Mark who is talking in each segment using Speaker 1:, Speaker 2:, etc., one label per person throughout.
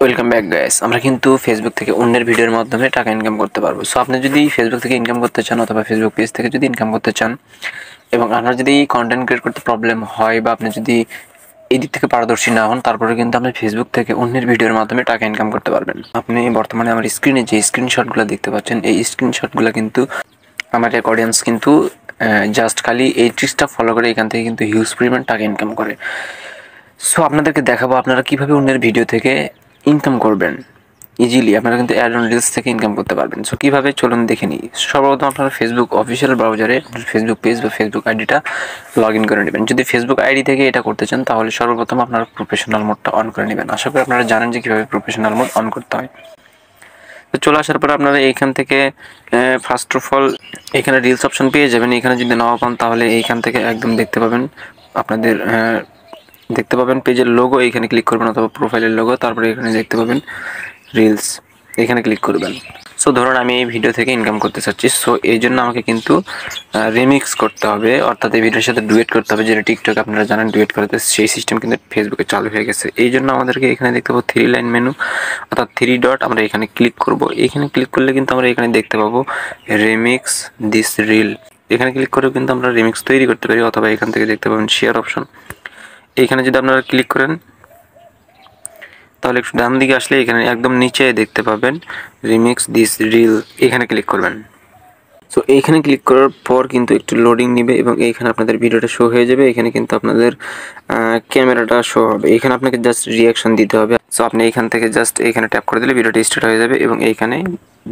Speaker 1: Welcome back guys. আমরা কিন্তু Facebook থেকে অন্যের ভিডিওর মাধ্যমে টাকা ইনকাম করতে পারবো। সো আপনি যদি ফেসবুক থেকে ইনকাম করতে চান অথবা ফেসবুক পেজ থেকে যদি ইনকাম করতে চান এবং আপনার যদি কন্টেন্ট ক্রিয়েট করতে প্রবলেম হয় বা আপনি যদি এই দিক থেকে পারদর্শী না হন, তারপরে কিন্তু আপনি ফেসবুক থেকে অন্যের ভিডিওর মাধ্যমে টাকা ইনকাম করতে পারবেন। আপনি বর্তমানে আমার স্ক্রিনে যে স্ক্রিনশটগুলো দেখতে পাচ্ছেন, এই স্ক্রিনশটগুলো কিন্তু আমার এক অডিয়েন্স কিন্তু জাস্ট খালি এই ট্রিক্সটা ফলো করে এখান থেকে কিন্তু হিউজ পরিমাণ টাকা ইনকাম করে। সো আপনাদেরকে দেখাবো আপনারা কীভাবে অন্যের ভিডিও থেকে ইনকাম করবেন। ইজিলি আপনারা কিন্তু অ্যাড অন রিলস থেকে ইনকাম করতে পারবেন। সো কীভাবে চলুন দেখে নিই। সর্বপ্রথম আপনারা ফেসবুক অফিসিয়াল ব্রাউজারে ফেসবুক পেজ বা ফেসবুক আইডিটা লগ ইন করে নেবেন। যদি ফেসবুক আইডি থেকে এটা করতে চান তাহলে সর্বপ্রথম আপনারা প্রফেশনাল মোডটা অন করে নেবেন। আশা করি আপনারা জানেন যে কীভাবে প্রফেশনাল মোড অন করতে হয়। তো চলে আসার পর আপনারা এইখান থেকে ফার্স্ট অফ অল এখানে রিলস অপশন পেয়ে যাবেন। এখানে যদি নাও পান তাহলে এইখান থেকে একদম দেখতে পাবেন আপনাদের পেজের লোগো, এইখানে ক্লিক করবেন অথবা প্রোফাইলের লোগো, তারপরে এখানে দেখতে পাবেন রিলস, এখানে ক্লিক করবেন। সো ধরুন আমি এই ভিডিও থেকে ইনকাম করতে চাচ্ছি। সো এই জন্য আমাকে কিন্তু রিমিক্স করতে হবে, অর্থাৎ এই ভিডিওর সাথে ডুয়েট করতে হবে, যেটা টিকটক আপনারা জানেন ডুয়েট করতে, সেই সিস্টেম কিন্তু ফেসবুকে চালু হয়ে গেছে। এই জন্য আমাদেরকে এখানে দেখতে পাবো 3 লাইন মেনু অর্থাৎ 3 ডট, আমরা এখানে ক্লিক করব। এখানে ক্লিক করলে কিন্তু আমরা এখানে দেখতে পাবো রিমিক্স দিস রিল। এখানে ক্লিক করেও কিন্তু আমরা রিমিক্স তৈরি করতে পারি, অথবা এখান থেকে দেখতে পাবেন শেয়ার অপশন। এইখানে যদি আপনারা ক্লিক করেন তাহলে একটু ডান দিকে আসলে এখানে একদম নিচে দেখতে পাবেন রিমিক্স দিস রিল, এখানে ক্লিক করবেন। সো এইখানে ক্লিক করার পর কিন্তু একটু লোডিং নেবে এবং এইখানে আপনাদের ভিডিওটা শো হয়ে যাবে। এখানে কিন্তু আপনাদের ক্যামেরাটা শো হবে। এখানে আপনাকে জাস্ট রিয়াকশন দিতে হবে। সো আপনি এখান থেকে জাস্ট এখানে ট্যাপ করে দিলে ভিডিওটা স্টার্ট হয়ে যাবে এবং এইখানে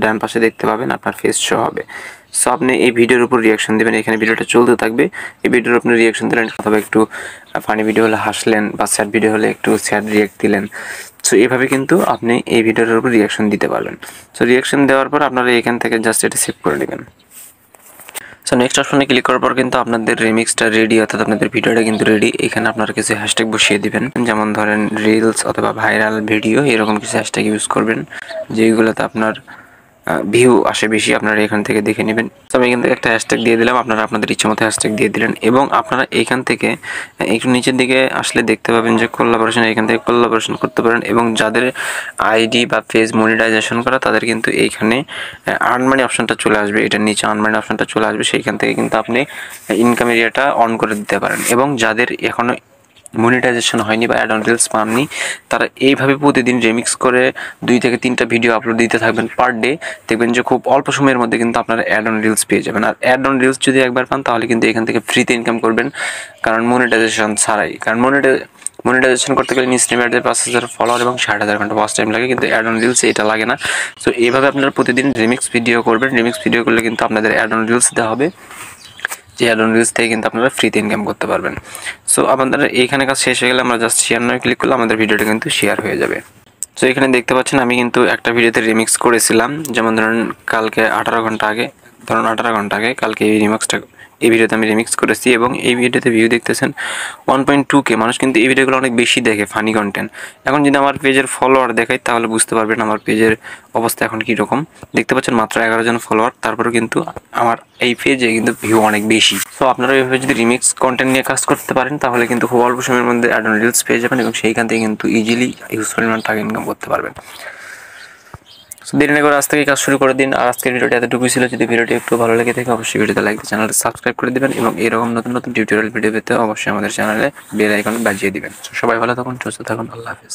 Speaker 1: ডান পাশে দেখতে পাবেন আপনার ফেস শো হবে। সো আপনি এই ভিডিওর উপর রিয়াকশন দেবেন, এখানে ভিডিওটা চলতে থাকবে। এই ভিডিওর আপনি রিয়াকশন দিলেন, অথবা একটু ফানি ভিডিও হলে হাসলেন বা স্যাড ভিডিও হলে একটু স্যাড রিয়াক্ট দিলেন। সো এইভাবে কিন্তু আপনি এই ভিডিওটার উপর রিয়াকশন দিতে পারবেন। সো রিয়াকশন দেওয়ার পর আপনারা এখান থেকে জাস্ট এটা সেভ করে নেবেন। সো নেক্সট অপশনে ক্লিক করার পর কিন্তু আপনাদের রিমিক্সটা রেডি, অর্থাৎ আপনাদের ভিডিওটা কিন্তু রেডি। এখানে আপনারা কিছু হ্যাশট্যাগ বসিয়ে দিবেন, যেমন ধরেন রিলস অথবা ভাইরাল ভিডিও, এরকম কিছু হ্যাশট্যাগ ইউজ করবেন যেগুলোতে আপনার ভিউ আসে বেশি। আপনারা এখান থেকে দেখে নেবেন। তো আমি এখান থেকে একটা হ্যাশট্যাগ দিয়ে দিলাম, আপনারা আপনাদের ইচ্ছে মতো হ্যাশট্যাগ দিয়ে দিলেন এবং আপনারা এখান থেকে একটু নিচের দিকে আসলে দেখতে পাবেন যে কোলাবোরেশন, এখান থেকে কোলাবোরেশন করতে পারেন এবং যাদের আইডি বা পেজ মনিটাইজেশন করা তাদের কিন্তু এইখানে আর্ন মানি অপশনটা চলে আসবে, এটার নিচে আর্ন মানি অপশনটা চলে আসবে। সেইখান থেকে কিন্তু আপনি ইনকাম এরিয়াটা অন করে দিতে পারেন এবং যাদের এখনও মনিটাইজেশন হয়নি বা অ্যাড অন রিলস পাননি, তারা এইভাবে প্রতিদিন রিমিক্স করে 2 থেকে 3টা ভিডিও আপলোড দিতে থাকবেন পার ডে। দেখবেন যে খুব অল্প সময়ের মধ্যে কিন্তু আপনারা অ্যাড অন রিলস পেয়ে যাবেন। আর অ্যাড অন রিলস যদি একবার পান তাহলে কিন্তু এখান থেকে ফ্রিতে ইনকাম করবেন, কারণ মনিটাইজেশন ছাড়াই। কারণ মনিটাইজেশন করতে গেলে ইনস্টাগ্রামের 5,000 ফলোয়ার এবং 60,000 ঘন্টা ওয়াচ টাইম লাগে, কিন্তু অ্যাড অন রিলসে এটা লাগে না। সো এইভাবে আপনারা প্রতিদিন রিমিক্স ভিডিও করবেন। রিমিক্স ভিডিও করলে কিন্তু আপনাদের অ্যাড অন রিলস দেওয়া হবে, যে অ্যাড অন রিলস থেকে কিন্তু আপনারা ফ্রিতে ইনকাম করতে পারবেন। সো আমাদের এইখানে কাজ শেষ হয়ে গেলে আমরা জাস্ট শেয়ার নয় ক্লিক করলে আমাদের ভিডিওটা কিন্তু শেয়ার হয়ে যাবে। সো এখানে দেখতে পাচ্ছেন আমি কিন্তু একটা ভিডিওতে রিমিক্স করেছিলাম, যেমন ধরুন কালকে 18 ঘন্টা আগে, কালকে এই ভিডিওতে আমি রিমিক্স করেছি এবং এই ভিডিওতে ভিউ দেখতেছেন 1.2K মানুষ, কিন্তু এই ভিডিওগুলো অনেক বেশি দেখে ফানি কন্টেন্ট। এখন যদি আমার পেজের ফলোয়ার দেখাই তাহলে বুঝতে পারবেন আমার পেজের অবস্থা এখন কীরকম। দেখতে পাচ্ছেন মাত্র 11 জন ফলোয়ার, তারপরেও কিন্তু আমার এই পেজে কিন্তু ভিউ অনেক বেশি। সো আপনারা এইভাবে যদি রিমিক্স কন্টেন্ট নিয়ে কাজ করতে পারেন তাহলে কিন্তু খুব অল্প সময়ের মধ্যে অ্যাড অন রিলস পেয়ে যাবেন এবং সেইখান থেকে কিন্তু ইজিলি হিউজ পরিমাণ টাকা ইনকাম করতে পারবেন। দেরি না করে আজ থেকে কাজ শুরু করে দিন। আর আজকের ভিডিওটি এতটুকুই ছিল। যদি ভিডিওটি একটু ভালো লেগে থাকে অবশ্যই ভিডিওতে লাইক দিয়ে চ্যানেলটা সাবস্ক্রাইব করে দিবেন এবং এরকম নতুন নতুন টিউটোরিয়াল ভিডিও পেতে অবশ্যই আমাদের চ্যানেলে বেল আইকন বাজিয়ে দিবেন। সবাই ভালো থাকুন, সুস্থ থাকুন, আল্লাহ হাফেজ।